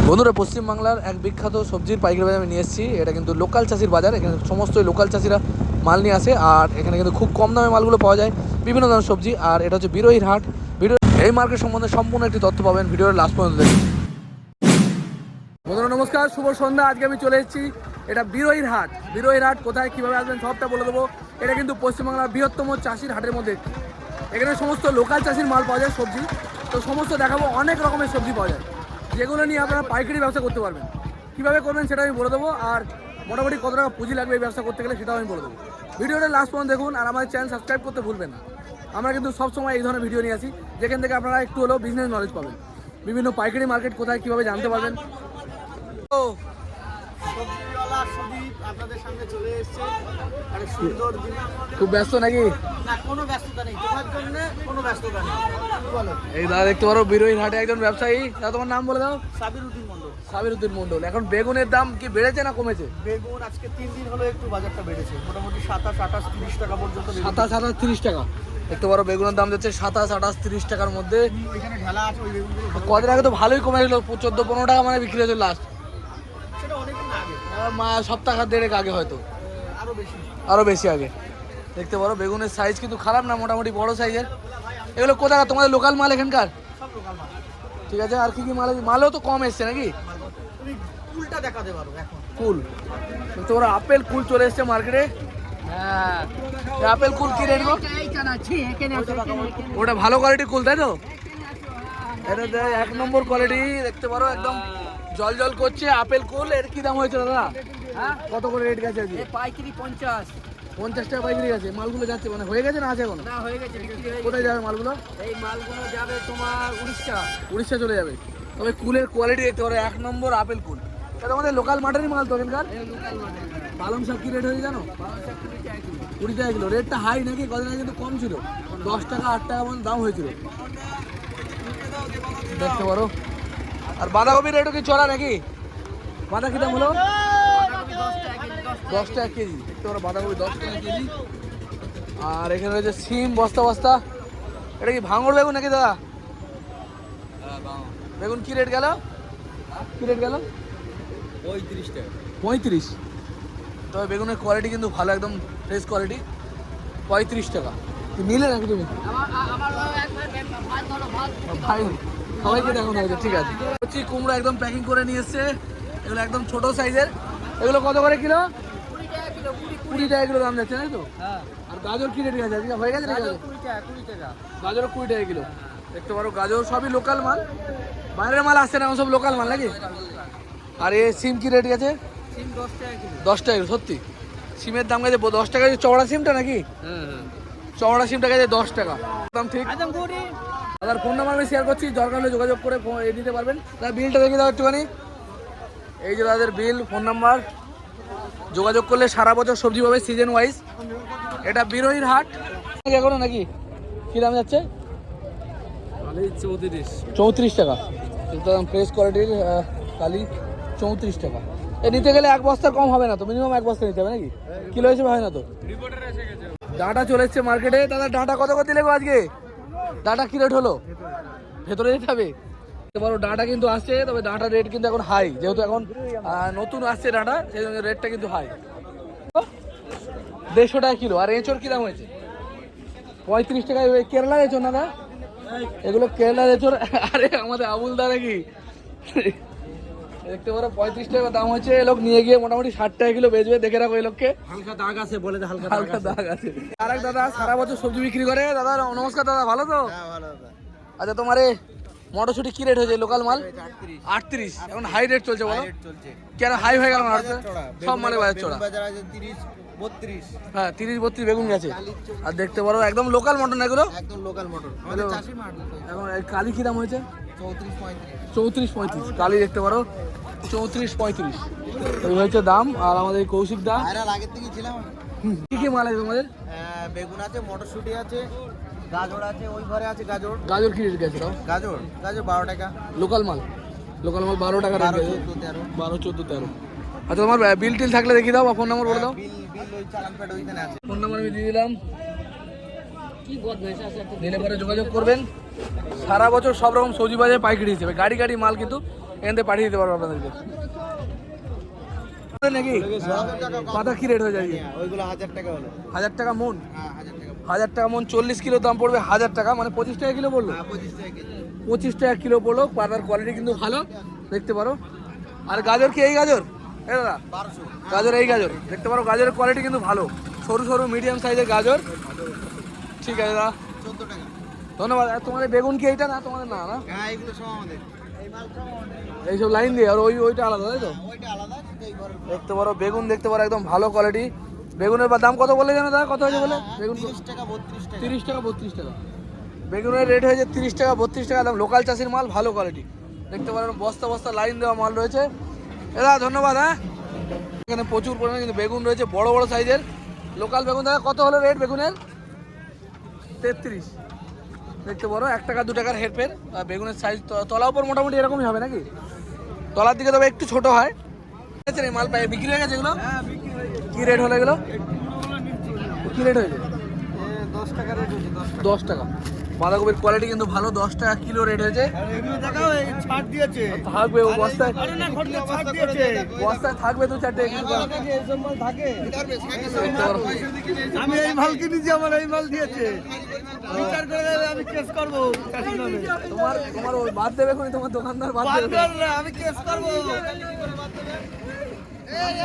বন্ধুরা, পশ্চিমবাংলার এক বিখ্যাত সবজির পাইকারি বাজার আমি নিয়ে এসেছি। এটা কিন্তু লোকাল চাষির বাজার। এখানে সমস্ত লোকাল চাষিরা মাল নিয়ে আসে, আর এখানে কিন্তু খুব কম দামে মালগুলো পাওয়া যায়, বিভিন্ন ধরনের সবজি। আর এটা হচ্ছে বিরোহীর হাট। এই মার্কেট সম্বন্ধে সম্পূর্ণ একটি তথ্য পাবেন ভিডিওর লাস্ট পর্যন্ত দেখুন। বন্ধুরা নমস্কার, শুভ সন্ধ্যা। আজকে আমি চলে এসেছি এটা বিরোহীর হাট। বিরোহীর হাট কোথায়, কীভাবে আসবেন সবটা বলে দেবো। এটা কিন্তু পশ্চিমবাংলার বৃহত্তম চাষির হাটের মধ্যে একটি। এখানে সমস্ত লোকাল চাষির মাল পাওয়া যায়, সবজি তো সমস্ত দেখাবো। অনেক রকমের সবজি পাওয়া যায়, যেগুলো নিয়ে আপনারা পাইকারি ব্যবসা করতে পারবেন। কীভাবে করবেন সেটা আমি বলে দেবো, আর মোটামুটি কত টাকা পুঁজি লাগবে এই ব্যবসা করতে গেলে সেটাও আমি বলে দেবো। ভিডিওটা লাস্ট পর্যন্ত দেখুন, আর আমাদের চ্যানেল সাবস্ক্রাইব করতে ভুলবেন না। আমরা কিন্তু সবসময় এই ধরনের ভিডিও নিয়ে আসি, যেখান থেকে আপনারা একটু হলেও বিজনেস নলেজ পাবেন, বিভিন্ন পাইকারি মার্কেট কোথায় কীভাবে জানতে পারবেন। ও সবজিওয়ালা সুদীপ আপনাদের সামনে চলে এসেছে। আরে সুন্দর দিন। খুব ব্যস্ত নাকি? না, কোনো ব্যস্ততা নেই, তোমার জন্য কোনো ব্যস্ততা নেই। বলো। এই দাদা দেখতে পারো বিরোহীর হাটে একজন ব্যবসায়ী। দাদা তোমার নাম বলে দাও। সাবিরউদ্দিন মন্ডল। সাবিরউদ্দিন মন্ডল। এখন বেগুনের দাম কি বেড়েছে না কমেছে? বেগুন আজকে 3 দিন হলো একটু বাজারটা বেড়েছে, মোটামুটি 27, 28, 30 টাকা পর্যন্ত বেগুন। 27, 28, 30 টাকা। দেখতে পারো বেগুনের দাম যাচ্ছে 27, 28, 30 টাকার মধ্যে। ওইখানে ঢালা আছে, ওই বেগুনগুলো কদিন আগে তো ভালোই কমে গেল, 14-15 টাকা মানে বিক্রি হয়েছে লাস্ট। সেটা অনেকদিন আগে, সপ্তাহ দেড়েক আগে হয়তো, আরো বেশি। বেশি আগে। দেখতে পারো বেগুনের সাইজ কিন্তু খারাপ না, মোটামুটি বড় সাইজের। এগুলো কোথাকার? তোমাদের লোকাল মাল এখানকার? সব লোকাল মাল। ঠিক আছে। আর কি কি মাল? মালও তো কম এসছে নাকি? তুমি কুলটা দেখাতে পারো এখন। কুল। তোমরা আপেল কুল চলে এসছে মার্কেটে। হ্যাঁ, আপেল কুল কি রেট গো? ওটা ভালো কোয়ালিটির কুল, তাই তো? এটা 1 নম্বর কোয়ালিটি। দেখতে পারো একদম জল জল করছে আপেল কুল। এর কি দাম হয়েছে দাদা? হ্যাঁ, কত করে রেট গেছে আজকে? পাইকারি 50। 50 টাকা পাইকারি গেছে। মালগুলো যাচ্ছে মানে হয়ে গেছে না আছে এখনো? না, হয়ে গেছে, বিক্রি হয়ে কোথায় গেছে। যাবে মালগুলো? এই মালগুলো যাবে তোমার উড়িষ্যা। উড়িষ্যা চলে যাবে। তবে কুলের কোয়ালিটি দেখতে পারো 1 নম্বর আপেল কুল। এটা আমাদের লোকাল মাঠেরই মাল তো এখানকার। পালং শাক কি রেট হয়েছে জানো? 20 টাকা কিলো। রেটটা হাই নাকি? কদিন আগে কিন্তু কম ছিল, 10 টাকা 8 টাকা মতো দাম হয়েছিল। দেখতে পারো। আর বাঁধাকপির রেটও কি চড়া নাকি? বাঁধা কি দাম হলো? 10 টাকা কেজি। দেখতে পারো বাঁধাকপি 10 টাকা কেজি। আর এখানে রয়েছে সিম বস্তা বস্তা। এটা কি ভাঙড় বেগুন নাকি দাদা? বেগুন কি রেট গেল? কি রেট গেল? 35 টাকা। 35। তবে বেগুনের কোয়ালিটি কিন্তু ভালো, একদম ফ্রেশ কোয়ালিটি। 35 টাকা। নিলে নাকি তুমি? ভাই সবাইকে দেখানো হয়েছে, ঠিক আছে। হচ্ছে কুমড়ো একদম প্যাকিং করে নিয়ে এসছে। এগুলো একদম ছোট সাইজের। এগুলো কত করে কিলো? 20 টাকা কিলো দাম যাচ্ছে, তাই তো? হ্যাঁ, আর গাজর কি রেট গেছে? হয়ে গেছে নাকি? 20 টাকা, 20 টাকা। গাজরও 20 টাকা কিলো। দেখতে পারো গাজর সবই লোকাল মাল, বাইরের মাল আসছে না, সব লোকাল মাল নাকি? আর এ সিম কি রেট গেছে? সিম 10 টাকা কিলো। 10 টাকা কিলো। সত্যি সিমের দাম গেছে 10 টাকা। চওড়া সিমটা নাকি? হ্যাঁ, চওড়া সিমটা গেছে 10 টাকা। দাম ঠিক। একদম গুড়ি। দাদার ফোন নাম্বার আমি শেয়ার করছি, দরকার হলে যোগাযোগ করে দিতে পারবেন। তার বিলটা দেখে দাও একটুখানি। এই যে তাদের বিল, ফোন নাম্বার। যোগাযোগ করলে সারা বছর সবজি পাবে সিজন ওয়াইজ। এটা বিরোহীর হাট এখনো নাকি? কী দাম যাচ্ছে? 34 টাকা। একদম ফ্রেশ কোয়ালিটির কালি। 34 টাকা। এ নিতে গেলে 1 বস্তার কম হবে না তো? মিনিমাম 1 বস্তা নিতে হবে নাকি? কিলো হিসেবে হয় না তো? ডাঁটা চলে এসছে মার্কেটে। দাদা ডাঁটা কত করে দিলে গো আজকে? ডাঁটা কি রেট হলো? ভেতরে যেতে হবে। বড় ডাঁটা কিন্তু আসছে, তবে ডাঁটার রেট কিন্তু এখন হাই, যেহেতু এখন নতুন আসছে ডাঁটা, সেই জন্য রেটটা কিন্তু হাই। 150 টাকা কিলো। আর এঁচড় কি দাম হয়েছে? 35 টাকায়। কেরালার এঁচড় না? এগুলো কেরালার এঁচড়। আরে আমাদের আবুল দা নাকি? দেখতে পারো 35 টাকা দাম হচ্ছে। এ লোক নিয়ে গিয়ে মোটামুটি 60 টাকা কিলো বেচবে। দেখে রাখো এই লোককে। হালকা দাগ আছে বলে, হালকা হালকা দাগ আছে। আরেক দাদা সারা বছর সবজি বিক্রি করে। দাদা নমস্কার। দাদা ভালো তো? হ্যাঁ, ভালো দাদা। আচ্ছা, তোমার মটরশুটি কি রেট হয়েছে লোকাল মাল? 38। এখন হাই রেট চলছে বলো? চলছে। কেন হাই হয়ে গেল? সব মানে বাজার বেগুন চড়া। বাজার আছে 30, 32। হ্যাঁ, 30-32 বেগুন গেছে। আর দেখতে পারো একদম লোকাল মটন এগুলো। একদম লোকাল মটর, আমাদের চাষি মাঠ। এখন এই কালি কি দাম হয়েছে? 34, 35। 34-35 কালি। দেখতে পারো 34-35 এই হচ্ছে দাম। আর আমাদের এই কৌশিক দা। ভাইরাল আগের থেকে ছিলাম। কি কি মাল আছে তোমাদের? বেগুন আছে, মটরশুঁটি আছে, গাজর আছে, ওই ঘরে আছে গাজর। গাজর কি রেট গেছে? গাজর 12 টাকা। লোকাল মাল 12 টাকা রেট 12, গেছে। 14, 13। 12, 14, 13। আচ্ছা, তোমার বিল টিল থাকলে দেখিয়ে দাও বা ফোন নাম্বার বলে দাও। বিল ওই চালান প্যাড ওইখানে আছে। ফোন নাম্বার আমি দিয়ে দিলাম। কি বদমাইশ আছে নিলে পরে যোগাযোগ করবেন। সারা বছর সব রকম সবজি বাজারে পাইকারি হিসেবে গাড়ি গাড়ি মাল কিন্তু এখান থেকে পাঠিয়ে দিতে পারবো আপনাদেরকে নাকি পাতা কি রেট হয়ে যায় ওইগুলো 1000 টাকা হলো। 1000 টাকা মন? হ্যাঁ 1000 টাকা। 1000 টাকা মন 40 কিলো দাম পড়বে 1000 টাকা, মানে 25 টাকা কিলো পড়লো। 25 টাকা কেজি। 25 টাকা কিলো পড়লো। পাতার কোয়ালিটি কিন্তু ভালো দেখতে পারো। আর গাজর কি এই গাজর? এ দাদা 1200। গাজর এই গাজর দেখতে পারো, গাজরের কোয়ালিটি কিন্তু ভালো, সরু সরু মিডিয়াম সাইজের গাজর। ঠিক আছে দাদা, 14 টাকা। ধন্যবাদ। আর তোমাদের বেগুন কি এইটা? না তোমাদের না না হ্যাঁ এগুলো সব আমাদের। এই মাল সব আমাদের। এইসব লাইন দিয়ে, আর ওইটা আলাদা তাই তো? ওইটা আলাদা, এই ঘরের। দেখতে পারো বেগুন দেখতে পারো, একদম ভালো কোয়ালিটি বেগুনের। দাম কত বলে জানো দাদা? কত হয়েছে বলে? বেগুন 30 টাকা 32 টাকা। 30 টাকা 32 টাকা বেগুনের রেট হয়েছে। 30 টাকা 32 টাকা দাম, লোকাল চাষির মাল, ভালো কোয়ালিটি দেখতে পারো। বস্তা বস্তা লাইন দেওয়া মাল রয়েছে। দাদা ধন্যবাদ। হ্যাঁ এখানে প্রচুর পরিমাণে কিন্তু বেগুন রয়েছে, বড় বড় সাইজের লোকাল বেগুন। দাদা কত হলো রেট বেগুনের? 33 দেখতে পারো, 1 টাকা 2 টাকার হেরফের। আর বেগুনের সাইজ তলা উপর মোটামুটি এরকমই হবে নাকি? তলার দিকে তবে একটু ছোট হয়। এই মাল পাই বিক্রি হয়ে গেছে এগুলো? হ্যাঁ বিক্রি হয়ে গেছে। কি রেট হলো এগুলো? কি রেট হয়েছে? 10 টাকা রেট হচ্ছে। 10 টাকা। বাঁধাকপির কোয়ালিটি কিন্তু ভালো, 10 টাকা কিলো রেট হয়েছে। আর এগুলো দেখাও, এই ছাড় দিয়েছে। থাকবে ও বস্তায়, আরে না ঘটনা ছাড় দিয়েছে। বস্তায় থাকবে 2-4 কিছু দাম। এইসব মাল থাকে। দেখতে পারো। আমি এই মাল কিনেছি, আমার এই মাল দিয়েছে। বিচার করে দেবে, আমি কেস করবো চাষির নামে। তোমার ওই বাদ দেবে কোনি, তোমার দোকানদার বাদ বাদ দেবে। করলে আমি কেস করবো।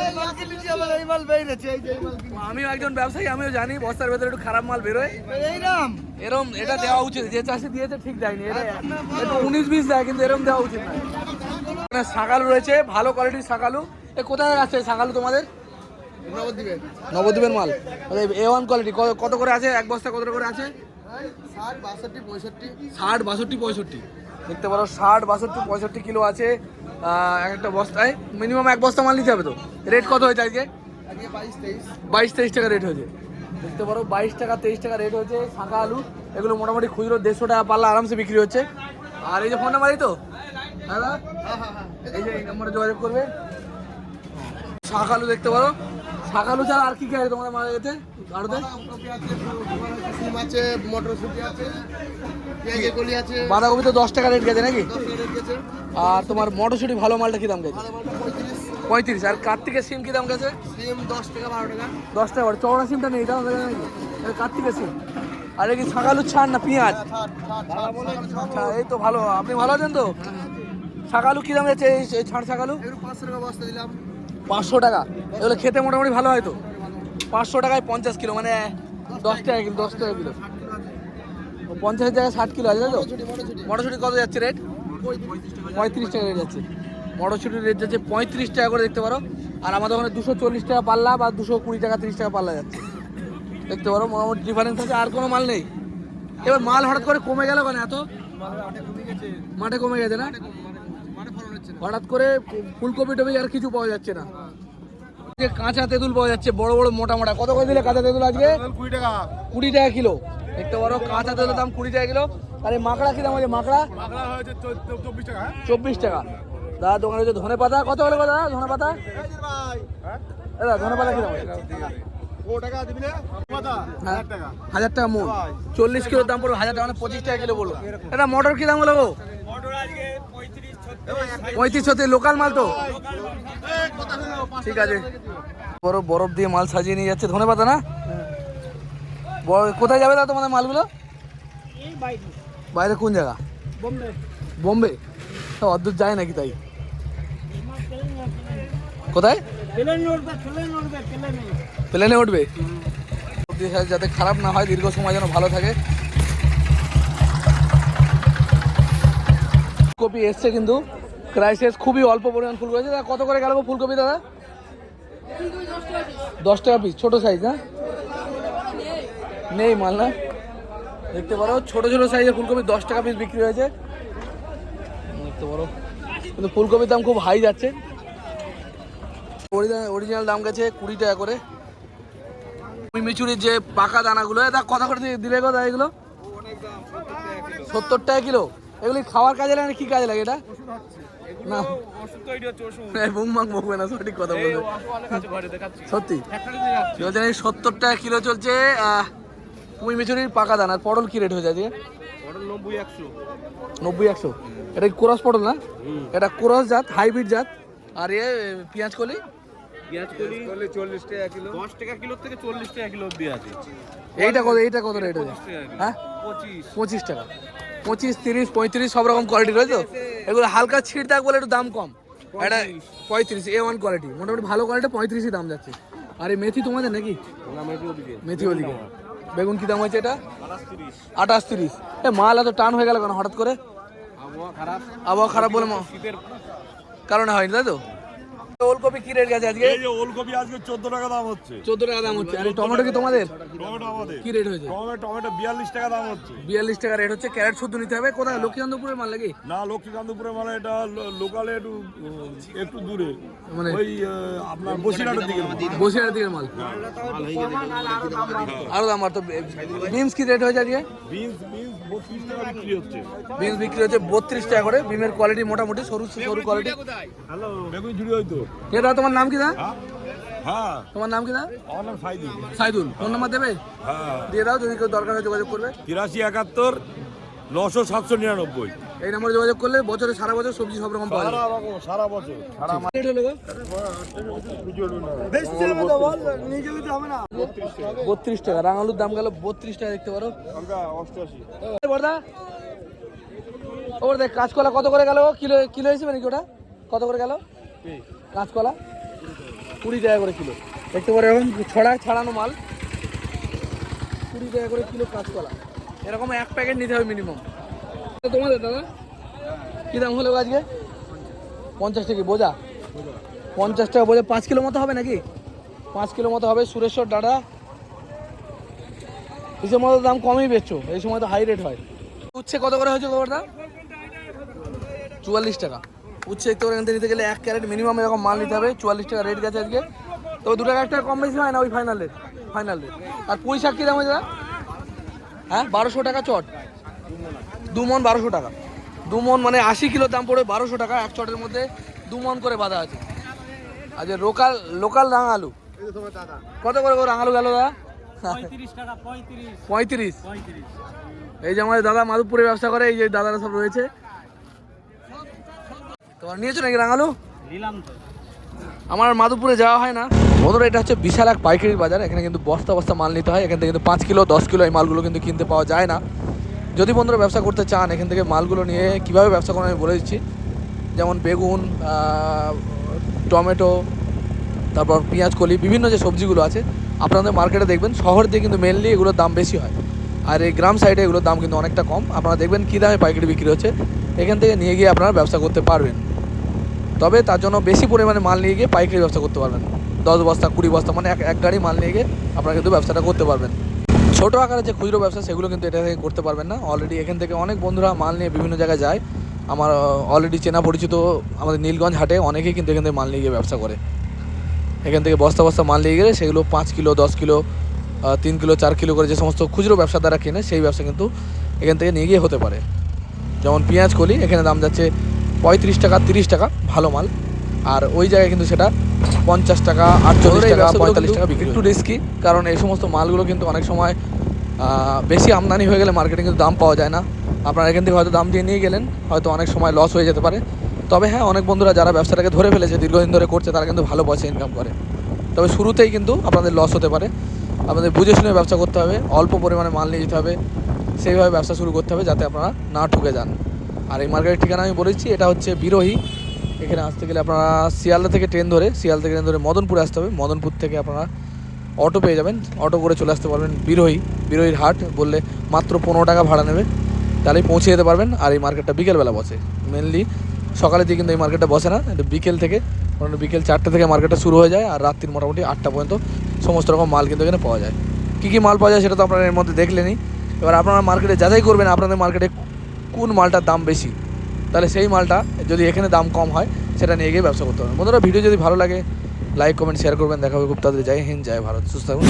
এই মাল কিনেছি, আমার এই মাল বেরিয়েছে। এই যে এই মাল কিনেছি। আমিও একজন ব্যবসায়ী, আমিও জানি বস্তার ভেতরে একটু খারাপ মাল বেরোয়। এই নাম এরম এটা দেওয়া উচিত, যে চাষি দিয়েছে ঠিক দেয়নি, এটা একটু 19-20 দেয়, কিন্তু এরম দেওয়া উচিত না। এখানে শাকালু রয়েছে, ভালো কোয়ালিটির শাকালু। এ কোথায় আছে শাকালু তোমাদের? নবদ্বীপের। নবদ্বীপের মাল, A1 কোয়ালিটি। কত করে আছে এক বস্তা? কত করে আছে? 60 62 65। 60 62 65 দেখতে পারো। 60 62 65 কিলো আছে এক একটা বস্তায়। মিনিমাম এক বস্তা মাল নিতে হবে তো। রেট কত হয়েছে আজকে? আজকে 22 23। 22-23 টাকা রেট হয়েছে দেখতে পারো। 22 টাকা 23 টাকা রেট হয়েছে শাঁখা আলু। এগুলো মোটামুটি খুচরো 150 টাকা পাল্লা আরামসে বিক্রি হচ্ছে। আর এই যে ফোন নাম্বার, এই তো দাদা, এই যে এই নম্বরে যোগাযোগ করবে। শাঁখা আলু দেখতে পারো। শাঁখা আলু ছাড়া আর কি কি আছে তোমাদের মারা গেছে আড়তে? ফুলকপি আছে, সিম আছে, মটরশুঁটি আছে, পেঁয়াজের কলি আছে। বাঁধাকপি তো 10 টাকা রেট গেছে নাকি? 10 টাকা রেট গেছে। আর তোমার মটরশুঁটি ভালো মালটা কি দাম গেছে? ভালো মালটা 35। 35। আর কার্তিকের সিম কি দাম গেছে? সিম 10 টাকা 12 টাকা। 10 টাকা। চওড়া সিমটা নেই দাম গেছে নাকি? কার্তিকের সিম। আর এই কি শাঁখা আলুর ছাড় না পেঁয়াজ? আচ্ছা এই তো ভালো। আপনি ভালো আছেন তো? শাঁখা আলু কি দাম যাচ্ছে? এই ছাড় শাঁখা আলু এগুলো 500 টাকা বস্তা দিলাম। 500 টাকা। এগুলো খেতে মোটামুটি ভালো হয় তো? 500 টাকায় 50 কিলো, মানে 10 টাকা কিলো। 10 টাকা কিলো। 50 জায়গায় 60 কিলো আছে তাই তো? মটরশুঁটি কত যাচ্ছে রেট? 35 টাকা রেট যাচ্ছে মটরশুঁটির রেট যাচ্ছে 35 টাকা করে দেখতে পারো। আর আমাদের ওখানে 240 টাকা পাল্লা বা 220 টাকা 30 টাকা পাল্লা যাচ্ছে দেখতে পারো। মোটামুটি ডিফারেন্স আছে। আর কোনো মাল নেই। এবার মাল হঠাৎ করে কমে গেল কেন এত? মাঠে কমে গেছে না? হঠাৎ করে ফুলকপি টপি আর কিছু পাওয়া যাচ্ছে না। যে কাঁচা তেঁতুল পাওয়া যাচ্ছে, বড় বড় মোটা মোটা। কত করে দিলে কাঁচা তেঁতুল আজকে? 20 টাকা। 20 টাকা কিলো দেখতে পারো। কাঁচা তেঁতুলের দাম 20 টাকা কিলো। আর এই মাকড়া কি দাম আছে? মাকড়া মাগলা হয়েছে 24 টাকা। 24 টাকা। দাদা দোকানে হচ্ছে ধনে পাতা। কত হলো দাদা ধনে পাতা? ভাই দাদা ধনে পাতা কি দাম আছে? ও টাকা দিবি না? মাথা 1000 টাকা। 1000 টাকা মন। 40 কিলোর দাম পড়বে 1000 টাকা, মানে 25 টাকা কিলো বললো। এটা মটর কি দাম হলো গো? মটর আজকে 35 35 36 লোকাল মাল তো? ঠিক আছে। বড় বরফ দিয়ে মাল সাজিয়ে নিয়ে যাচ্ছে ধনে পাতা না? কোথায় যাবে দাদা তোমাদের মালগুলো? এই বাইরে। বাইরে কোন জায়গা? বোম্বে। বোম্বে? অদ্ভুত যায় নাকি তাই? কোথায়? প্লেনে উঠবে? যাতে খারাপ না হয়, দীর্ঘ সময় যেন ভালো থাকে। ফুলকপি এসছে কিন্তু ক্রাইসিস, খুবই অল্প পরিমাণ ফুলকপি আছে। কত করে গেল ফুলকপি দাদা? 10 টাকা পিস, ছোট সাইজ না? নেই মাল না দেখতে পারো। ছোট ছোট সাইজের ফুলকপি 10 টাকা পিস বিক্রি হয়েছে দেখতে পারো। কিন্তু ফুলকপির দাম খুব হাই যাচ্ছে। অরিজিনাল দাম গেছে 20 টাকা করে। মিচুরির যে পাকা দানাগুলো, এটা কত করে দিলে গো দাদা এগুলো? 70 টাকা কিলো। এগুলি খাওয়ার কাজে লাগে না কি কাজে লাগে এটা? না বুমবাং বকবে না, সঠিক কথা বলবে। সত্যি বলছেন এই 70 টাকা কিলো চলছে কুমি মিচুরির পাকা দানা। পটল কি রেট হয়ে যায়? 90-100। এটা কি ক্রস পটল না? এটা ক্রস জাত, হাইব্রিড জাত। আর এ পেঁয়াজ কলি 40 টাকা কিলো, 10 টাকা কিলো থেকে 40 টাকা কিলো অবধি আছে। এইটা কত রেট আছে? হ্যাঁ 25 টাকা, 25, 30, 35 সব রকম কোয়ালিটি রয়েছে তো। এগুলো হালকা ছিট দাগ বলে একটু দাম কম। এটা 35 A1 কোয়ালিটি, মোটামুটি ভালো কোয়ালিটি 35ই দাম যাচ্ছে। আর এই মেথি তোমাদের নাকি? মেথি ওদিকে। বেগুন কি দাম হয়েছে এটা? 28-30। এ মাল এত টান হয়ে গেল কেন হঠাৎ করে? আবহাওয়া খারাপ বলে কারণে হয়নি, তাই তো? ওলকপি কি রেট গেছে আজকে? এই যে ওলকপি আজকে 14 টাকা দাম হচ্ছে। 14 টাকা দাম হচ্ছে। আর টমেটো কি তোমাদের? টমেটো আমাদের। কি রেট হয়েছে? টমেটো 42 টাকা দাম হচ্ছে। 42 টাকা রেট হচ্ছে। ক্যারেট শুদ্ধ নিতে হবে। কোথায়? লক্ষ্মীকান্তপুরের মাল নাকি? না, লক্ষ্মীকান্তপুরে মানে এটা লোকালে একটু দূরে, মানে ওই আপনার বসিরহাটের দিকে। বসিরহাটের দিকের মাল। আরো দাম। আর তো বিনস কি রেট হয়েছে আজকে? বিনস 32 টাকা বিক্রি হচ্ছে। বিনস বিক্রি হচ্ছে 32 টাকা করে। বিমের কোয়ালিটি মোটামুটি সরু কোয়ালিটি। হ্যালো, বেগুন ঝুড়ি হয়তো। এটা তোমার নাম কি দা? হ্যাঁ, তোমার নাম কি দা? আমার নাম সাইদুল। সাইদুল। ফোন নাম্বার দেবে? হ্যাঁ, দিয়ে দাও, যদি কেউ দরকার হয় যোগাযোগ করবে। 83 71 900 799। এই নম্বরে যোগাযোগ করলে বছরে সারা বছর সবজি সব রকম পাওয়া যাবে। সারা বছর সারা মাস। রেট হলো গো? 32 টাকা। রাঙালুর দাম গেল 32 টাকা, দেখতে পারো। 88। বড়দা, ওর দেখ কাঁচকলা কত করে গেল? কিলো হিসেবে নাকি ওটা? কত করে গেল কাঁচকলা? 20 টাকা করে কিলো। দেখতে পারো এরকম ছাড়ানো মাল। 20 টাকা করে কিলো কাঁচকলা। এরকম এক প্যাকেট নিতে হবে মিনিমাম। তোমাদের দাদা কি দাম হলো আজকে? 50 টাকা বোঝা। 50 টাকা বোঝা। 5 কিলো মতো হবে নাকি? 5 কিলো মতো হবে। সুরেশ্বর ডাটা হিসেব মতো দাম কমই বেচছো, এই সময় তো হাই রেট হয়। উচ্ছে কত করে হয়েছে খবরটা? 44 টাকা। উচ্ছে একটু এখান থেকে নিতে গেলে 1 ক্যারেট মিনিমাম এরকম মাল নিতে হবে। 44 টাকা রেট গেছে আজকে। তো 2 টাকা 1 টাকা কম বেশি হয় না, ওই ফাইনাল রেট। আর পুঁই শাক কী দাম হয়েছে? হ্যাঁ 1200 টাকা চট। 2 মন 1200 টাকা। 2 মন মানে 80 কিলোর দাম পড়বে 1200 টাকা। এক চটের মধ্যে 2 মন করে বাঁধা আছে। আর যে লোকাল রাঙালু কত করে রাঙালু গেল দাদা? 35 টাকা। 35। এই যে আমাদের দাদা মাধবপুরে ব্যবসা করে, এই যে দাদারা সব রয়েছে। তোমার নিয়েছো নাকি রাঙালু? নিলাম তো। আমার মাধবপুরে যাওয়া হয় না। বন্ধুরা, এটা হচ্ছে বিশাল এক পাইকারি বাজার। এখানে কিন্তু বস্তা বস্তা মাল নিতে হয়। এখান থেকে কিন্তু 5 কিলো 10 কিলো এই মালগুলো কিন্তু কিনতে পাওয়া যায় না। যদি বন্ধুরা ব্যবসা করতে চান, এখান থেকে মালগুলো নিয়ে কীভাবে ব্যবসা করেন আমি বলে দিচ্ছি। যেমন বেগুন, টমেটো, তারপর পেঁয়াজ কলি, বিভিন্ন যে সবজিগুলো আছে আপনাদের মার্কেটে দেখবেন শহর দিয়ে কিন্তু মেনলি এগুলোর দাম বেশি হয়। আর এই গ্রাম সাইডে এগুলোর দাম কিন্তু অনেকটা কম। আপনারা দেখবেন কী দামে পাইকারি বিক্রি হচ্ছে, এখান থেকে নিয়ে গিয়ে আপনারা ব্যবসা করতে পারবেন। তবে তার জন্য বেশি পরিমাণে মাল নিয়ে গিয়ে পাইকারি ব্যবসা করতে পারবেন। 10 বস্তা 20 বস্তা মানে এক গাড়ি মাল নিয়ে গিয়ে আপনারা কিন্তু ব্যবসাটা করতে পারবেন। ছোটো আকারে যে খুচরো ব্যবসা সেগুলো কিন্তু এটা থেকে করতে পারবেন না। অলরেডি এখান থেকে অনেক বন্ধুরা মাল নিয়ে বিভিন্ন জায়গায় যায়। আমার অলরেডি চেনা পরিচিত আমাদের নীলগঞ্জ হাটে অনেকেই কিন্তু এখান থেকে মাল নিয়ে গিয়ে ব্যবসা করে। এখান থেকে বস্তা বস্তা মাল নিয়ে গেলে সেগুলো 5 কিলো 10 কিলো 3 কিলো 4 কিলো করে যে সমস্ত খুচরো ব্যবসাদাররা কেনে, সেই ব্যবসা কিন্তু এখান থেকে নিয়ে গিয়ে হতে পারে। যেমন পেঁয়াজ কলি এখানে দাম যাচ্ছে 35 টাকা 30 টাকা ভালো মাল। আর ওই জায়গায় কিন্তু সেটা 50 টাকা 48 টাকা 45 টাকা বিক্রি। একটু রিস্কি, কারণ এই সমস্ত মালগুলো কিন্তু অনেক সময় বেশি আমদানি হয়ে গেলে মার্কেটে কিন্তু দাম পাওয়া যায় না। আপনারা এখান থেকে হয়তো দাম দিয়ে নিয়ে গেলেন, হয়তো অনেক সময় লস হয়ে যেতে পারে। তবে হ্যাঁ, অনেক বন্ধুরা যারা ব্যবসাটাকে ধরে ফেলেছে, দীর্ঘদিন ধরে করছে, তারা কিন্তু ভালো পয়সা ইনকাম করে। তবে শুরুতেই কিন্তু আপনাদের লস হতে পারে। আপনাদের বুঝে শুনে ব্যবসা করতে হবে, অল্প পরিমাণে মাল নিয়ে যেতে হবে, সেইভাবে ব্যবসা শুরু করতে হবে যাতে আপনারা না ঠকে যান। আর এই মার্কেটের ঠিকানা আমি বলেছি, এটা হচ্ছে বিরোহী। এখানে আসতে গেলে আপনারা শিয়ালদা থেকে ট্রেন ধরে মদনপুরে আসতে হবে। মদনপুর থেকে আপনারা অটো পেয়ে যাবেন, অটো করে চলে আসতে পারবেন বিরোহীর হাট বললে মাত্র 15 টাকা ভাড়া নেবে, তাহলেই পৌঁছে যেতে পারবেন। আর এই মার্কেটটা বিকেলবেলা বসে, মেনলি সকালের দিকে কিন্তু এই মার্কেটটা বসে না। এটা বিকেল থেকে, বিকেল 4টে থেকে মার্কেটটা শুরু হয়ে যায় আর রাত্রির মোটামুটি 8টা পর্যন্ত সমস্ত রকম মাল কিন্তু এখানে পাওয়া যায়। কী কী মাল পাওয়া যায় সেটা তো আপনারা এর মধ্যে দেখলেনই। এবার আপনারা মার্কেটে যাচাই করবেন আপনাদের মার্কেটে কোন মালটার দাম বেশি, তাহলে সেই মালটা যদি এখানে দাম কম হয় সেটা নিয়ে গিয়ে ব্যবসা করতে হবে। বন্ধুরা, ভিডিও যদি ভালো লাগে লাইক কমেন্ট শেয়ার করবেন। দেখা হবে খুব তাড়াতাড়ি। জয় হিন্দ, জয় ভারত, সুস্থ থাকুন।